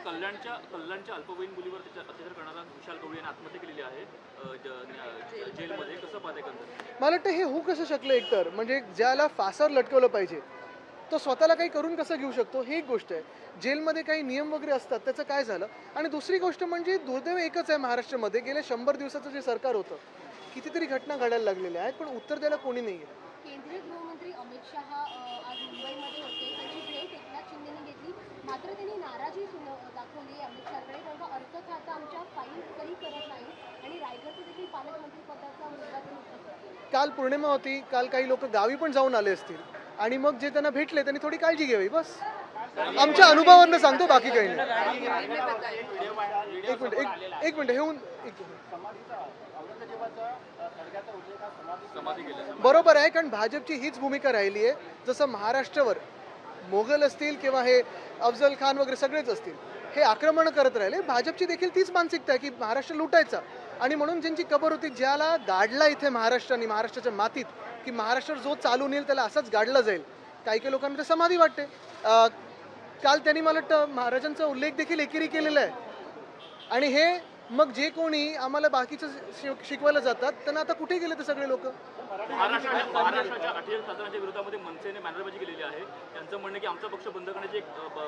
कल्याणच्या अल्पवयीन मुलीवर अत्याचार करणारा विशाल गवळी यांनी आत्महत्या केलेली आहे जेलमध्ये. कसं पाहते एकंदरीत? मला वाटतं हे होऊ कसं शकलं एकतर, म्हणजे ज्याला फासावर लटकवलं पाहिजे तो स्वतःला काही करून कसं घेऊ शकतो, ही एक गोष्ट आहे. जेलमध्ये काही नियम वगैरे असतात, त्याचं काय झालं. आणि दुसरी गोष्ट म्हणजे दुर्दैव एकच आहे, महाराष्ट्रामध्ये गेल्या 100 दिवसाचं जे सरकार होतं, कितीतरी घटना घडायला लागलेल्या आहेत, पण उत्तर द्यायला कोणी नाही आहे. केंद्रीय गृहमंत्री अमित शहा आज मुंबईमध्ये होते. त्यांची भेट एकनाथ शिंदेने घेतली, मात्र त्यांनी नाराजी दाखवली अमित शहाकडे. तेव्हा अर्थ खातं आमच्या फाईल काही करत नाही आणि रायगडचे देखील पालकमंत्री पदाचा मुद्दा त्यांनी उठवला. काल पौर्णिमा होती, काल काही लोक गावी पण जाऊन आले असतील आणि मग जे त्यांना भेटले त्यांनी थोडी काळजी घ्यावी, बस. आमच्या अनुभवावरनं सांगतो, बाकी काही नाही. एक मिनिट हे बरोबर आहे, कारण भाजपची हीच भूमिका राहिली आहे. जसं महाराष्ट्रावर मोगल असतील किंवा हे अफजल खान वगैरे सगळेच असतील, हे आक्रमण करत राहिले. भाजपची देखील तीच मानसिकता आहे की महाराष्ट्र लुटायचा. आणि म्हणून ज्यांची कबर होती, ज्याला गाडला इथे महाराष्ट्राने, महाराष्ट्राच्या मातीत, की महाराष्ट्र जो चालून येईल त्याला असंच गाडलं जाईल, काही काही लोकांना ते समाधी वाटते. काल त्यांनी मला वाटतं महाराजांचा उल्लेख देखील एकेरी केलेला आहे. आणि हे मग जे कोणी आम्हाला बाकीचं शिकवायला जातात त्यांना आता कुठे गेले ते सगळे लोक. महाराष्ट्राच्या 48 खासदारांच्या विरोधामध्ये मनसेने बॅनरबाजी केलेली आहे. त्यांचं म्हणणं की आमचा पक्ष बंद करण्याची एक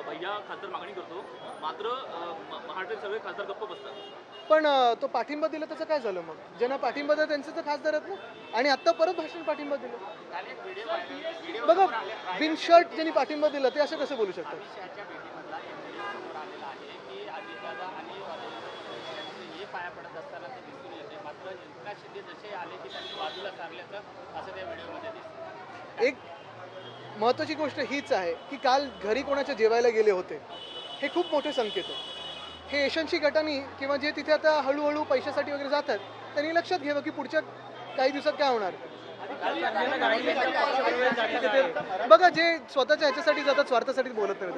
भैया खासदार मागणी करतो, मात्र महाराष्ट्रात सगळे खासदार गप्प बसतात. पण तो पाठिंबा दिला त्याचं काय झालं? मग ज्यांना पाठिंबा दिला त्यांचे तर खासदार आहेत ना. आणि आत्ता परत भाषण पाठिंबा दिलं. बघा, बिनशर्ट ज्यांनी पाठिंबा दिला ते असं कसं बोलू शकतात? पाया पडत असताना ते दिसून येते, मात्र एकनाथ शिंदे जसे आले की त्यांनी बाजूला सारल्याचं असं त्या व्हिडिओमध्ये दिसतं. एक महत्त्वाची गोष्ट हीच आहे की काल घरी कोणाच्या जेवायला गेले होते, हे खूप मोठे संकेत आहे. हे एशनशी गटांनी किंवा जे तिथे आता हळूहळू पैशासाठी वगैरे जातात त्यांनी लक्षात घ्यावं की पुढच्या काही दिवसात काय होणार. बघा, जे स्वतःच्या ह्याच्यासाठी जातात, स्वार्थासाठी बोलत नाही.